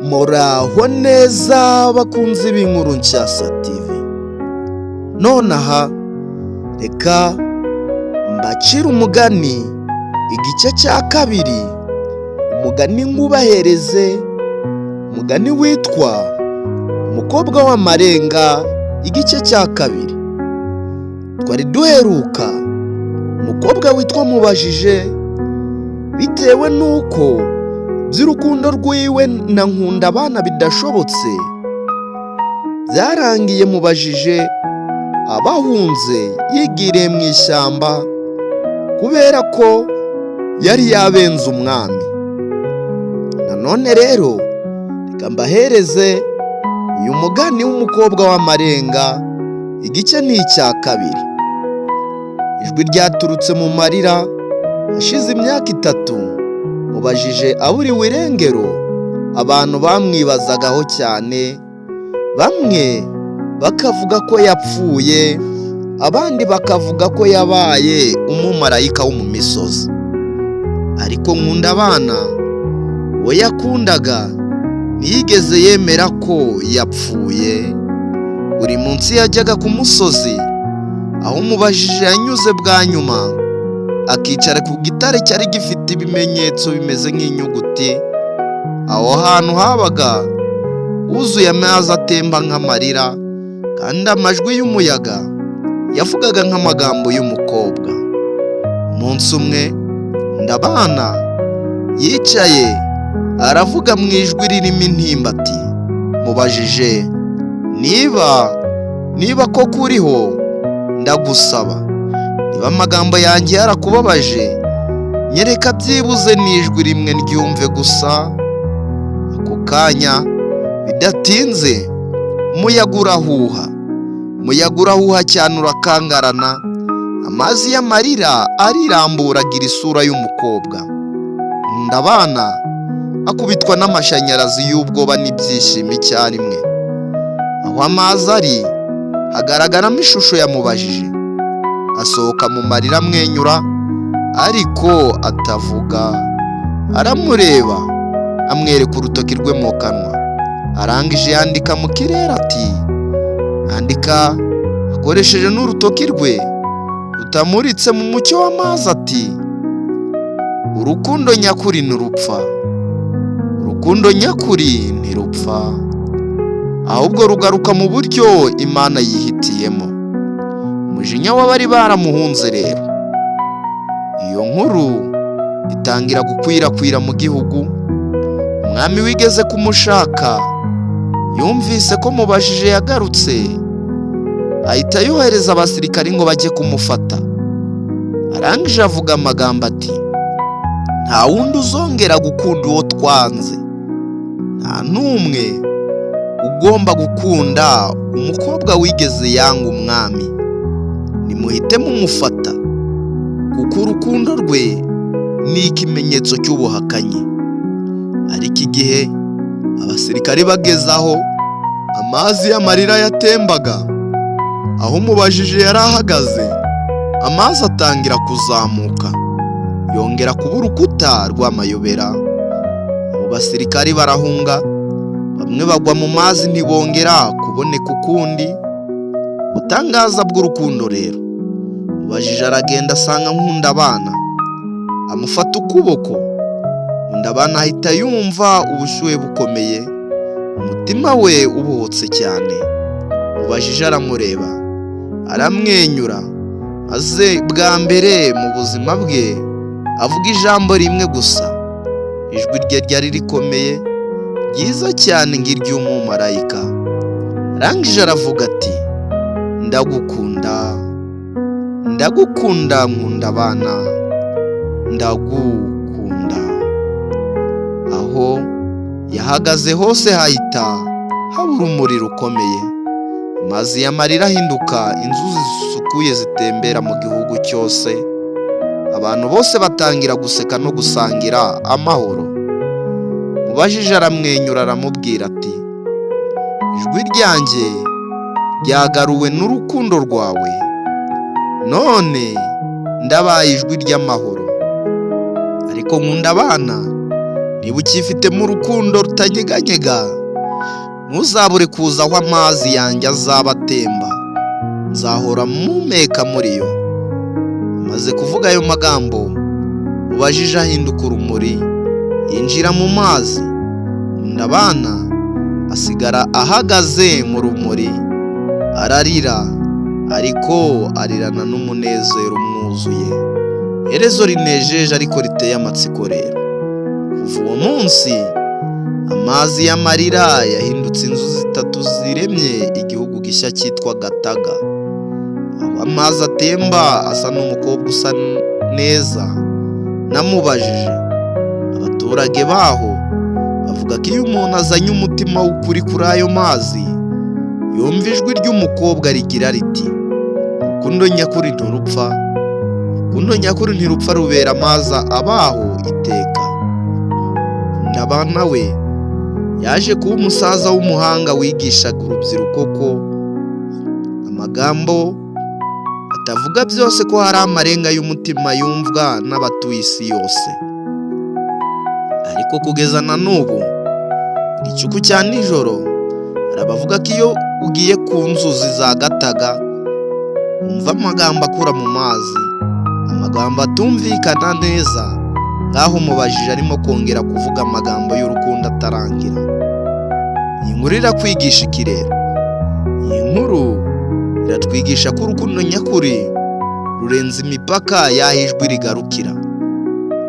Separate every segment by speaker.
Speaker 1: Muraho neza bakunzi b'inkuru Nshyashya TV. Nonaha reka mbacire umugani igice cya kabiri, umugani ngubahereze, umugani witwa umukobwa w'amarenga igice cya kabiri. Twari duheruka umukobwa witwa Mubajije, bitewe nuko by'urukundo rwiwe na Nkundabana bidashobotse, byarangiye Mubajije abahunze yigiriye mu ishyamba kubera ko yari yabenze umwami. Nanone rero reka mbahereze uyu mugani w'umukobwa w'amarenga igice ni icya kabiri. Ijwi ryaturutse mu marira hashize imyaka 3. Mubajije aburiwe irengero, abantu bamwibazagaho cyane, bamwe bakavuga ko yapfuye, abandi bakavuga ko yabaye umumarayika wo mu misozi. Ariko Nkundabana we yakundaga ntiyigeze yemera ko yapfuye. Buri munsi yajyaga ku musozi aho Mubajije yanyuze bwa nyuma, akicara ku gitare cyari gifite ibimenyetso bimeze nk'inyuguti. Aho hantu habaga huzuye amazi atemba nk'amarira, kandi amajwi y'umuyaga yavugaga nk'amagambo y'umukobwa. Umunsi umwe Nkundabana yicaye aravuga mu ijwi ririmo intimba ati, Mubajije, niba koko uriho, ndagusaba, niba amagambo yanjye yarakubabaje, nyereka byibuze n'ijwi rimwe ryumve gusa. Ako kanya bidatinze umuyaga urahuha cyane, urakangarana, amazi y'amarira arirambura agira isura y'umukobwa. Nkundabana akubitwa n'amashanyarazi y'ubwoba n'ibyishimo icyarimwe. Aho amazi ari hagaragaramo ishusho ya Mubajije, asohoka mu marira amwenyura ariko atavuga. Aramureba, amwereka urutoki rwe mu kanwa, arangije yandika mu kirere ati, andika akoresheje n'urutoki rwe rutamuritse mu mucyo w'amazi ati, urukundo nyakuri ntirupfa, urukundo nyakuri ntirupfa, ahubwo rugaruka mu buryo Imana yihitiyemo. Umujinya w'abari baramuhunze rero. Iyo nkuru itangira gukwirakwira mu gihugu. Umwami wigeze kumushaka yumvise ko Mubajije yagarutse, ahita yohereza abasirikari ngo bajye kumufata. Arangije avuga amagambo ati, nta wundi uzongera gukunda uwo twanze, nta n'umwe ugomba gukunda umukobwa wigeze yanga umwami. Nimuhite mumufata, kuko urukundo rwe ni ikimenyetso cy'ubuhakanyi. Ariko igihe abasirikari bageze aho amazi y'amarira yatembaga, aho Mubajije yari ahagaze, amazi atangira kuzamuka, yongera kuba urukuta rw'amayobera. Abo basirikari barahunga, bamwe bagwa mu mazi ntibongera kuboneka ukundi. Ubutangaza bw'urukundo rero, Mubajije aragenda asanga Nkundabana, amufata ukuboko. Nkundabana ahita yumva ubushyuhe bukomeye, umutima we ubohotse cyane. Mubajije aramureba, aramwenyura, maze bwa mbere mu buzima bwe avuga ijambo rimwe gusa. Ijwi rye ryari rikomeye, ryiza cyane nk'iry'umumarayika. Arangije aravuga ati, ndagukunda, ndagukunda Nkundabana, ndagukunda. Aho yahagaze hose hahita haba urumuri rukomeye, amazi y'amarira ahinduka inzuzi zisukuye zitembera mu gihugu cyose. Abantu bose batangira guseka no gusangira amahoro. Mubajije aramwenyura aramubwira ati, ijwi ryanjye ryagaruwe n'urukundo rwawe, none ndabaye ijwi ry'amahoro. Ariko Nkundabana niba ukifitemo urukundo rutanyeganyega, ntuzabure kuza aho amazi yanjye azaba atemba, nzahora mpumeka muri yo. Amaze kuvuga ayo magambo, ubajije ahinduka urumuri, yinjira mu mazi. Ndabana asigara ahagaze mu rumuri, ararira, ariko arirana n'umunezero umwuzuye. Iherezo rinejeje ariko riteye amatsiko rero. Kuva uwo munsi, amazi y'amarira yahindutse inzuzi 3 ziremye igihugu gishya cyitwa Gataga. Aho amazi atemba asa n'umukobwa usa neza. Namubajije, abaturage baho bavuga ko iyo umuntu azanye umutima w'ukuri kuri ayo mazi, yumva ijwi ry'umukobwa rigira riti, urukundo nyakuri ntirupfa, urukundo nyakuri ntirupfa, rubera amazi abaho iteka. Ndabana we yaje kuba umusaza w'umuhanga wigishaga urubyiruko ko amagambo atavuga byose, ko hari amarenga y'umutima yumvwa n'abatuye isi yose. Ariko kugeza na n'ubu, igicuku cya nijoro arabavuga ko iyo ugiye ku nzuzi za Gataga wumva amagambo akura mu mazi, amagambo atumvikana neza, ngaho umubajije arimo kongera kuvuga amagambo y'urukundo atarangira. Iyi nkuru irakwigisha iki rero? Iyi nkuru iratwigisha ko urukundo nyakuri rurenze imipaka y'aho ijwi rigarukira.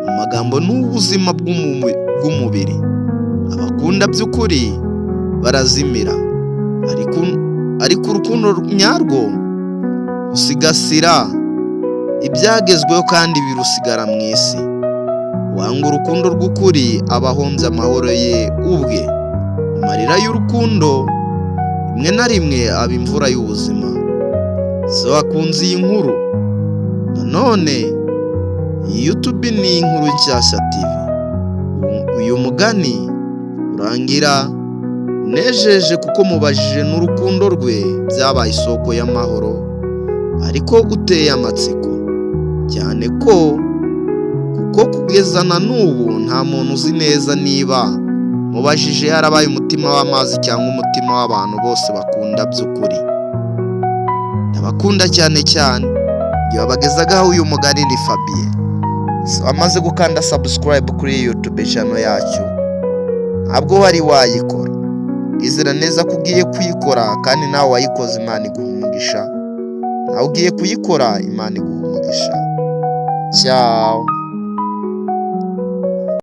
Speaker 1: Amagambo ni ubuzima bw'umubiri. Abakunda by'ukuri barazimira, ariko urukundo nyarwo rusigasira ibyagezweho kandi birusigara mu isi. Wanga urukundo rw'ukuri aba ahombye amahoro ye ubwe. Amarira y'urukundo rimwe na rimwe aba imvura y'ubuzima. So wakunze iyi nkuru? Nanone iyi YouTube ni Inkuru Nshyashya TV. Uyu mugani urangira unejeje kuko mubajije n'urukundo rwe byabaye isoko y'amahoro, ariko uteye amatsiko cyane kuko kugeza na n'ubu nta muntu uzi neza niba mubajije yarabaye umutima w'amazi cyangwa umutima w'abantu bose bakunda by'ukuri. Ndabakunda cyane cyane. Yabagezagaho uyu mugani ni Fabien. Amaze gukanda subscribe kuri YouTube channel yacu, ntabwo wari wayikora. Izera neza ko ugiye kuyikora, kandi nawe wayikoze Imana iguha umugisha. Nawe ugiye kuyikora, Imana iguha umugisha. Ciao.